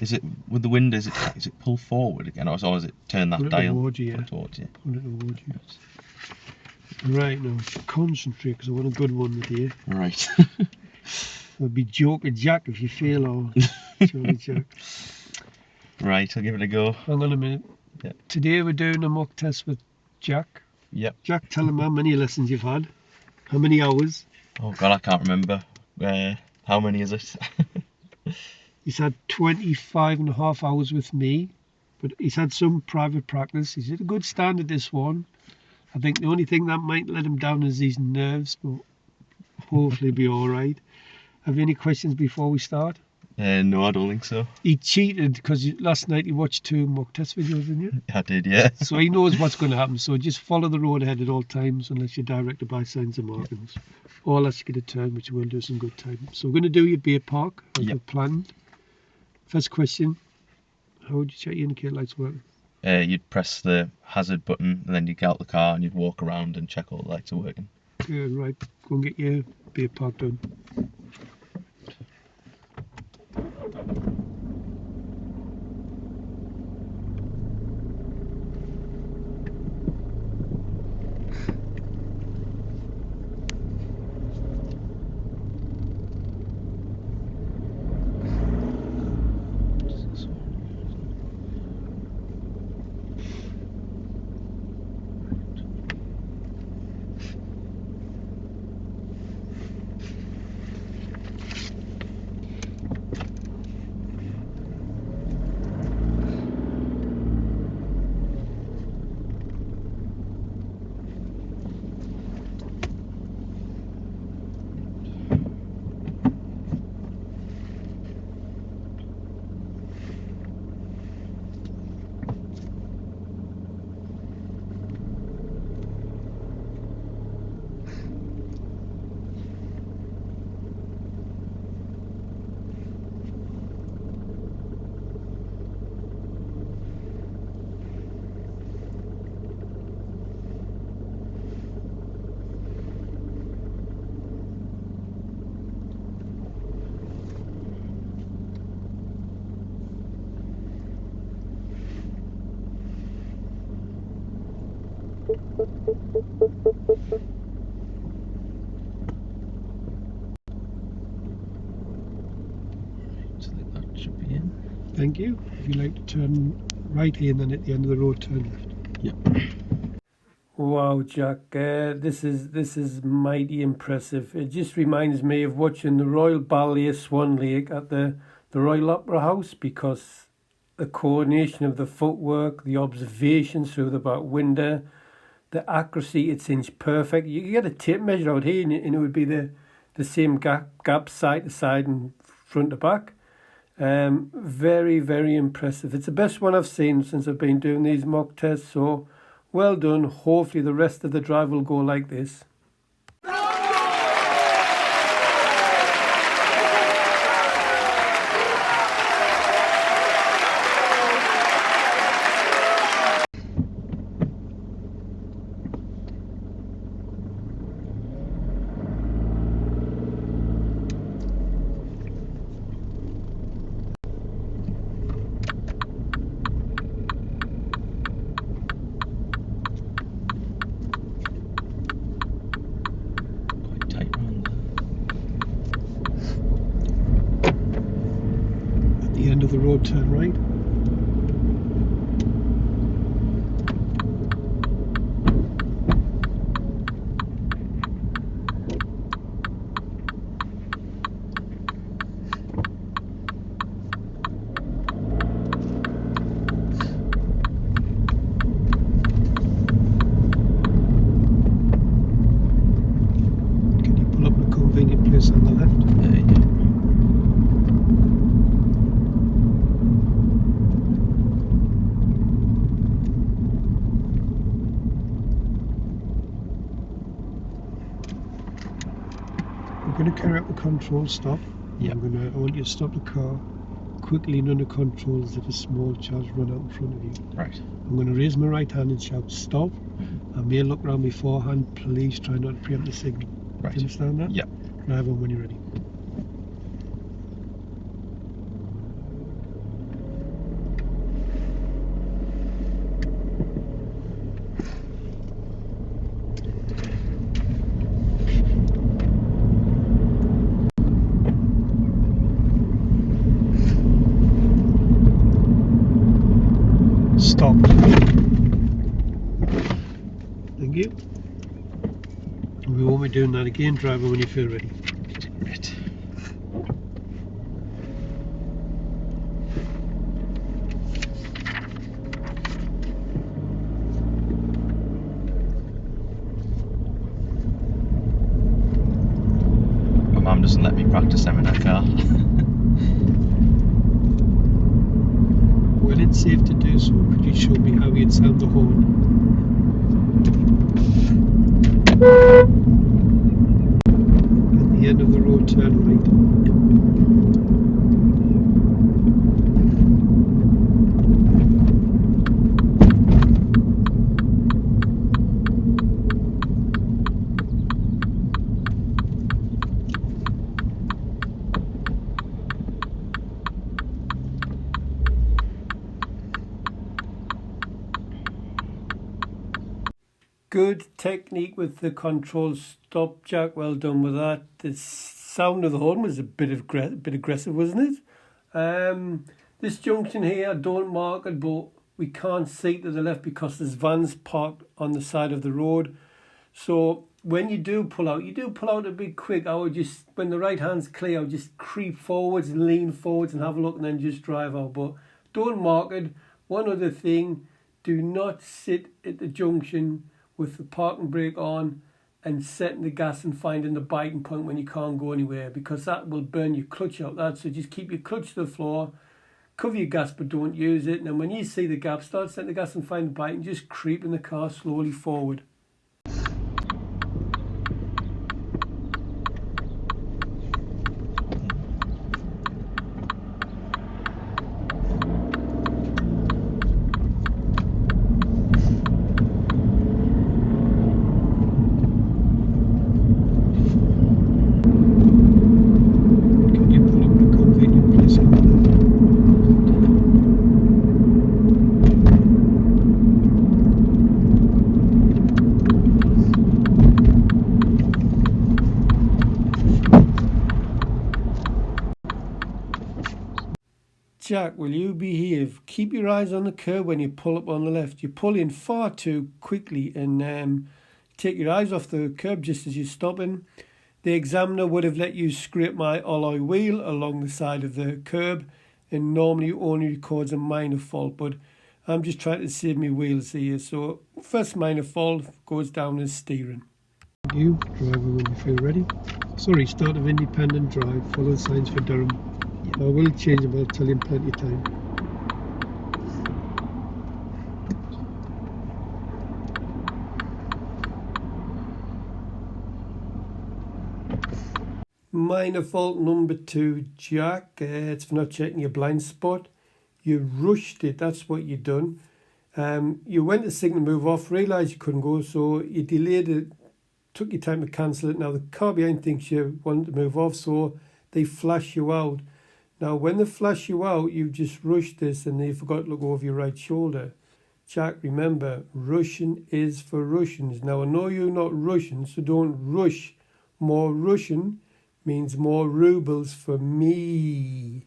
Is it with the wind? Is it pull forward again, or is it turn that Pull it dial? Towards you, yeah. Pull it towards you. Pull it towards you. Right, now concentrate, because I want a good one with you. Right. It'll be Joker Jack if you fail, or Joker Jack. Right, I'll give it a go. Hang on a minute. Yeah. Today we're doing a mock test with Jack. Yep. Jack, tell him how many lessons you've had. How many hours? Oh God, I can't remember. How many is it? He's had 25.5 hours with me, but he's had some private practice. He's at a good standard this one. I think the only thing that might let him down is his nerves, but hopefully he'll be all right. Have you any questions before we start? No, I don't think so. He cheated because last night he watched 2 mock test videos, didn't you? I did, yeah. So he knows what's going to happen. So just follow the road ahead at all times unless you're directed by signs and markings. Or unless you get a turn, which will do some good time. So we're going to do your beer park as we planned. First question, how would you check your indicator lights working? You'd press the hazard button and then you'd get out the car and you'd walk around and check all the lights are working. Yeah, right. Go and get your beer park done. So I think that should be in. Thank you. If you'd like to turn right here and then at the end of the road turn left. Yep. Wow, Jack, this is mighty impressive. It just reminds me of watching the Royal Ballet of Swan Lake at the Royal Opera House, because the coordination of the footwork, the observations through the back window, the accuracy, it's inch perfect. You get a tape measure out here and it would be the same gap side to side and front to back. Very, very impressive. It's the best one I've seen since I've been doing these mock tests, so well done. Hopefully the rest of the drive will go like this. Quite tight round there. At the end of the road turn right. Can you pull up a convenient place on the left? Yeah. We're going to carry out the control stop. Yep. I want you to stop the car quickly and under control as if a small child's run out in front of you. Right. I'm going to raise my right hand and shout stop. I may look round beforehand. Please try not to preempt the signal. Right. Do you understand that? Yep. Drive on when you're ready. stopped. Thank you. We won't be doing that again. Driver, when you feel ready. Right. My mum doesn't let me practice them in her car. When it's safe to do so, could you show me how you'd sound the horn? At the end of the road, turn right. Good technique with the control stop, Jack. Well done with that. The sound of the horn was a bit aggressive, wasn't it? This junction here, I don't mark it, but we can't see to the left because there's vans parked on the side of the road. So when you do pull out a bit quick. I would just, when the right hand's clear, I would just creep forwards and lean forwards and have a look and then just drive out. But don't mark it. One other thing, do not sit at the junction with the parking brake on and setting the gas and finding the biting point when you can't go anywhere, because that will burn your clutch out. So just keep your clutch to the floor, cover your gas but don't use it, and then when you see the gap, start setting the gas and find the bite and just creep in the car slowly forward. Jack, will you behave? Keep your eyes on the curb when you pull up on the left. You pull in far too quickly and take your eyes off the curb just as you're stopping. The examiner would have let you scrape my alloy wheel along the side of the curb, and normally only records a minor fault, but I'm just trying to save me wheels here. So first minor fault goes down as steering. Thank you. Driver, when you feel ready. Sorry, start of independent drive. Follow the signs for Durham. I will change them, I'll tell you in plenty of time. Minor fault number 2, Jack. It's for not checking your blind spot. You rushed it, that's what you done. You went to signal move off, realised you couldn't go, so you delayed it, took your time to cancel it. Now the car behind thinks you wanted to move off, so they flash you out. Now, when they flash you out, you just rushed this and they forgot to look over your right shoulder. Jack, remember, Russian is for Russians. Now, I know you're not Russian, so don't rush. More Russian means more rubles for me.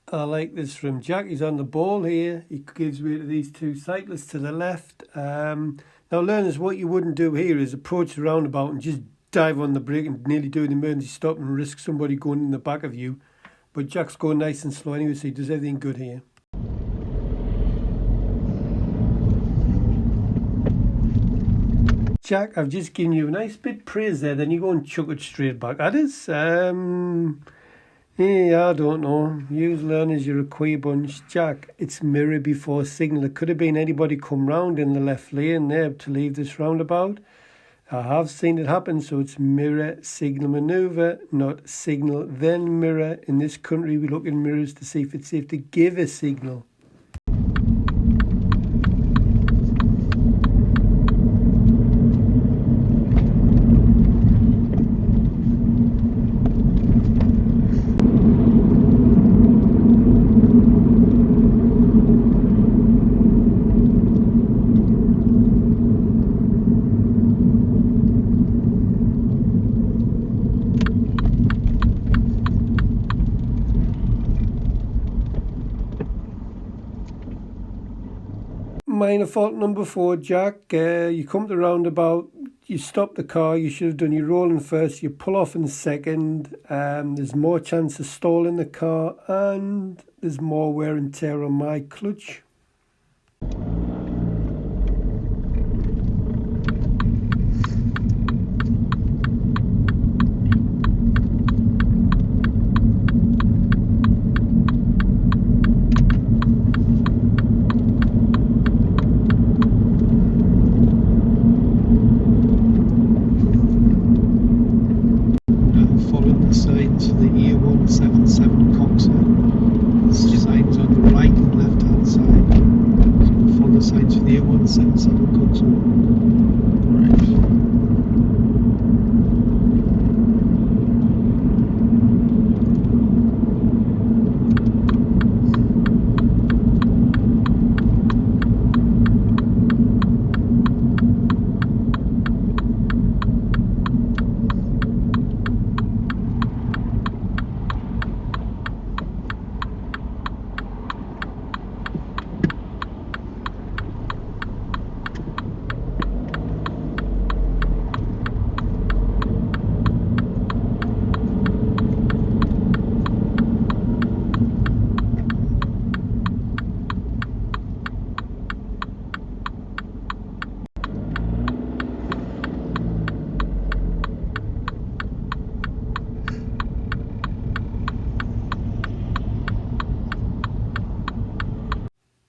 I like this from Jack. He's on the ball here. He gives way to these two cyclists to the left. Now, learners, what you wouldn't do here is approach the roundabout and just dive on the brake and nearly do an emergency stop and risk somebody going in the back of you. But Jack's going nice and slow anyway, so he does everything good here. Jack, I've just given you a nice bit of praise there, then you go and chuck it straight back at us. Yeah, I don't know. You learners, you're a queer bunch. Jack, it's mirror before signal. It could have been anybody come round in the left lane there to leave this roundabout. I have seen it happen, so it's mirror signal manoeuvre, not signal then mirror. In this country, we look in mirrors to see if it's safe to give a signal. Minor fault number 4, Jack. You come to the roundabout, you stop the car, you should have done your rolling first, you pull off in second. There's more chance of stalling the car, and there's more wear and tear on my clutch. Following the signs for the A177 Coxer. There's signs on the right and left hand side. So we'll follow the signs for the A177 Coxer. Right.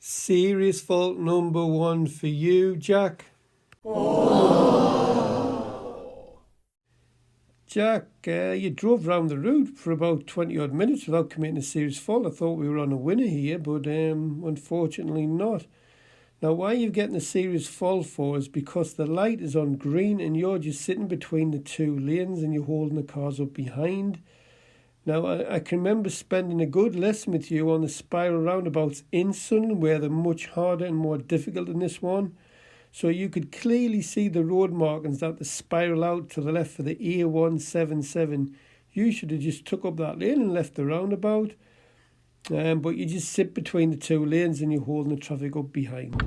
Serious fault number 1 for you, Jack. Jack, you drove round the route for about 20 odd minutes without committing a serious fault. I thought we were on a winner here, but unfortunately not. Now, why you're getting a serious fault for is because the light is on green and you're just sitting between the two lanes and you're holding the cars up behind. Now, I can remember spending a good lesson with you on the spiral roundabouts in Sunderland, where they're much harder and more difficult than this one. So you could clearly see the road markings that the spiral out to the left for the A177. You should have just took up that lane and left the roundabout. But you just sit between the two lanes and you're holding the traffic up behind.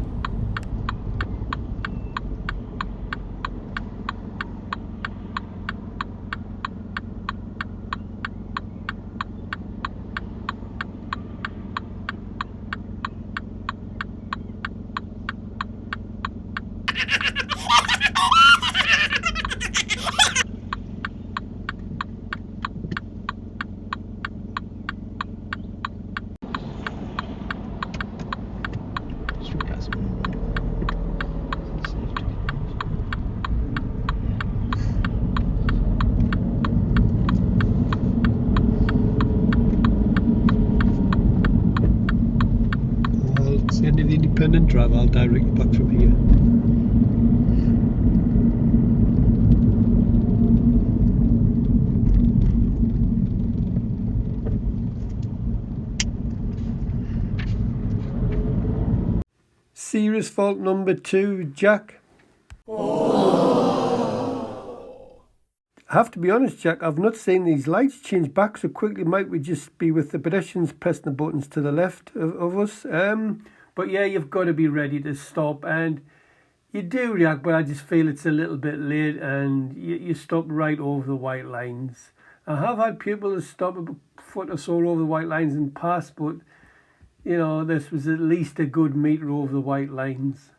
The end of the independent drive, I'll direct you back from here. Serious fault number 2, Jack. I have to be honest, Jack, I've not seen these lights change back so quickly. Might we just be with the pedestrians pressing the buttons to the left of us? But yeah, you've got to be ready to stop, and you do react, but I just feel it's a little bit late, and you stop right over the white lines. I have had people stop a foot or so over the white lines and pass, but you know, this was at least a good metre over the white lines.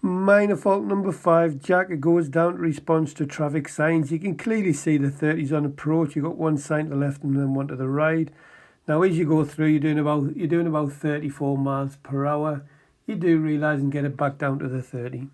Minor fault number 5, Jack. It goes down to response to traffic signs. You can clearly see the 30s on approach. You've got one sign to the left and then one to the right. Now as you go through, you're doing about 34 miles per hour. You do realise and get it back down to the 30.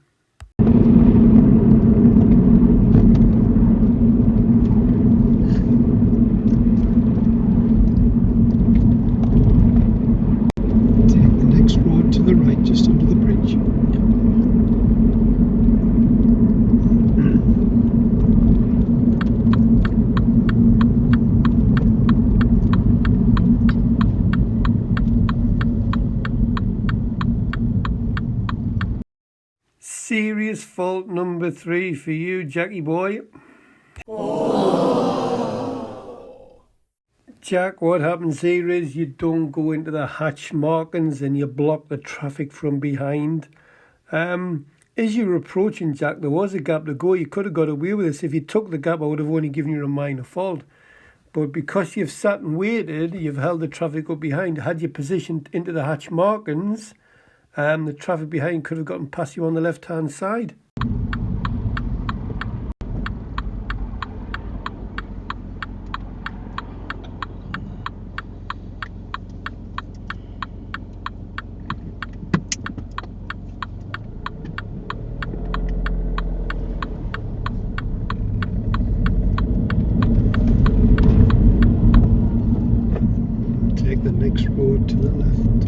Serious fault number 3 for you, Jackie boy. Jack, what happens here is you don't go into the hatch markings and you block the traffic from behind. As you were approaching, Jack, there was a gap to go. You could have got away with this. If you took the gap, I would have only given you a minor fault. But because you've sat and waited, you've held the traffic up behind. Had you positioned into the hatch markings, the traffic behind could have gotten past you on the left-hand side. Take the next road to the left.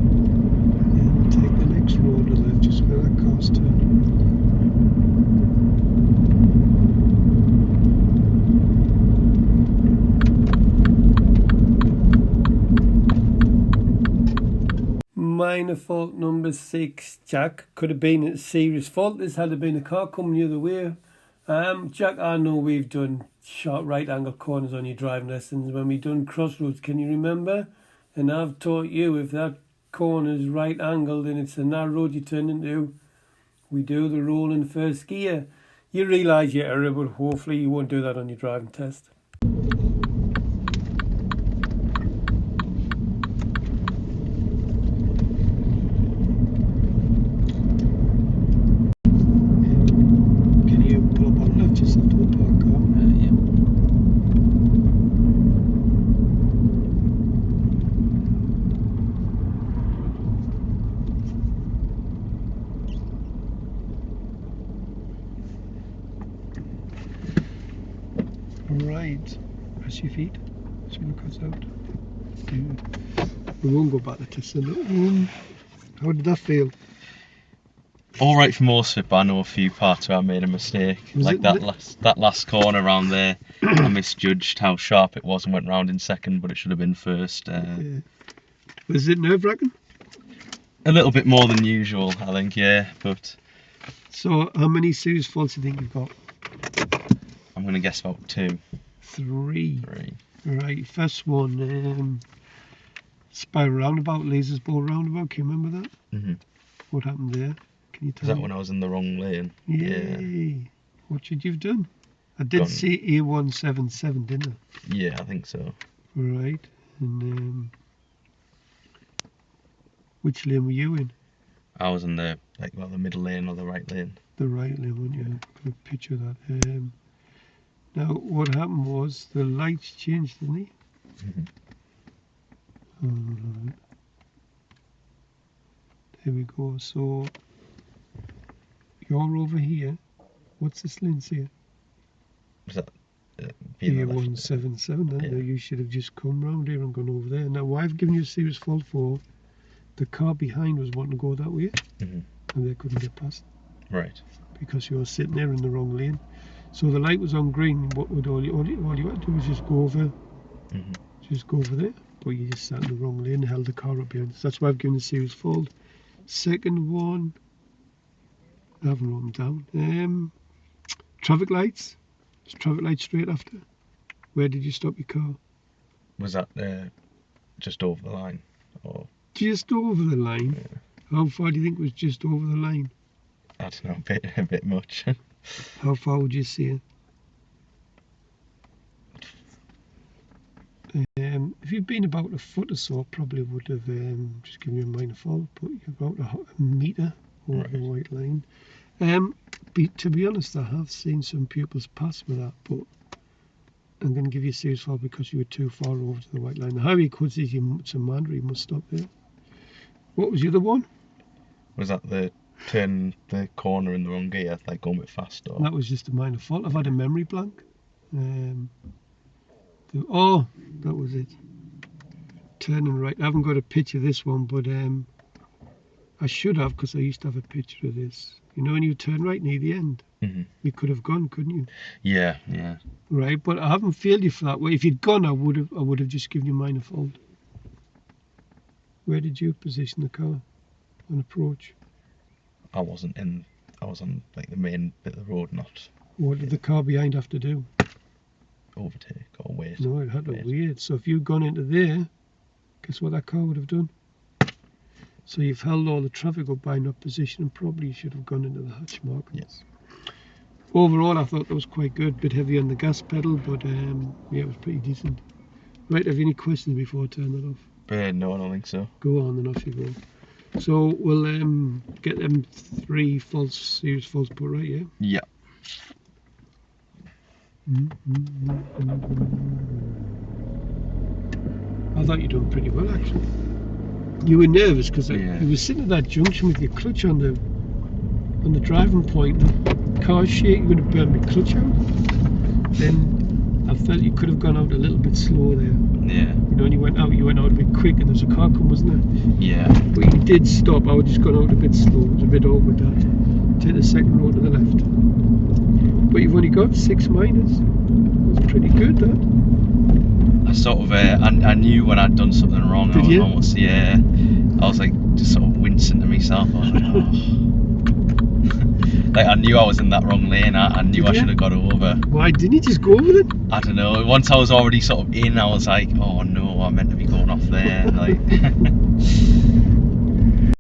And take the next road to the left, just where that car's turned. Minor fault number 6, Jack. Could have been a serious fault. This had been a car coming the other way. Jack, I know we've done sharp right angle corners on your driving lessons when we done crossroads, can you remember? And I've taught you if that corner's right angled and it's a narrow road you turn into, we do the roll in first gear. You realise your error, but hopefully you won't do that on your driving test. Can you pull up on left just after the park car? Yeah. Right. Press your feet. See what comes out. Good. We won't go back to testing it. How did that feel? All right for most of it, but I know a few parts where I made a mistake. Was Like it that last corner around there, I misjudged how sharp it was and went round in second, but it should have been first. Yeah. Was it nerve-wracking? A little bit more than usual, I think, yeah. But So, how many serious faults do you think you've got? I'm going to guess about 2, 3. 3. Right, first one, Spiral Roundabout, Lasers Ball Roundabout, can you remember that? Mm-hmm. What happened there? Can you Was tell that me? when I was in the wrong lane? Yay! What should you have done? I did Gone. say A177, didn't I? Yeah, I think so. Right, and which lane were you in? I was in the the middle lane or the right lane. The right lane, weren't you? I'm going to picture that. Now, what happened was the lights changed, didn't they? Alright. There we go. So, you're over here. What's this lane here? Was that being the left? A177, then. Yeah. You should have just come round here and gone over there. Now, why I've given you a serious fault for, the car behind was wanting to go that way, Mhm. and they couldn't get past Right. because you were sitting there in the wrong lane. So the light was on green. What would all you had to do was just go over, there. But you just sat in the wrong lane and held the car up behind. So that's why I've given a serious fault. Second one, I haven't written down. Traffic lights. There's traffic lights straight after. Where did you stop your car? Was that just over the line? Or Just over the line. Yeah. How far do you think was just over the line? I don't know, a bit much. How far would you say it? If you'd been about a foot or so, I probably would have just given you a minor fault, but you're about a metre over the white line. To be honest, I have seen some pupils pass with that, but I'm going to give you a serious fault because you were too far over to the white line. The highway code says it's a mandatory, you must stop there. What was the other one? Was that the turn the corner in the wrong gear, like going a bit fast? Or? That was just a minor fault. I've had a memory blank. That was it. Turning right. I haven't got a picture of this one, but I should have, because I used to have a picture of this. You know, when you turn right near the end, Mhm. you could have gone, couldn't you? Yeah. Right, but I haven't failed you for that. Well, if you'd gone, I would have just given you minor fault. Where did you position the car on approach? I was on like the main bit of the road, not What did the car behind have to do? overtake or wait. No, it had to Wait. wait. So if you'd gone into there, guess what that car would have done? So you've held all the traffic up by not position, and probably you should have gone into the hatch markings. Yes. Overall, I thought that was quite good. Bit heavy on the gas pedal, but yeah, it was pretty decent. Right, have you any questions before I turn that off? No, I don't think so. Go on, and off you go. So we'll get them 3 serious faults put right, yeah? Yeah. I thought you were doing pretty well, actually. You were nervous because Yeah. you were sitting at that junction with your clutch on the driving point. And car shake, you're going to burn my clutch out. Then I felt you could have gone out a little bit slow there. Yeah. You know, when you went out a bit quick, and there's a car coming, wasn't there? Yeah. But you did stop. I would just gone out a bit slow. It was a bit awkward that. Take the second road to the left. But you've only got 6 minors. That's pretty good, that. I sort of, I knew when I'd done something wrong. Did I was you? almost, yeah. I was like just sort of wincing to myself. I was like, oh. Like I knew I was in that wrong lane. I knew Did I you? should have got over. Why didn't you just go with it? I don't know. Once I was already sort of in, I was like, oh no, I meant to be going off there. Like,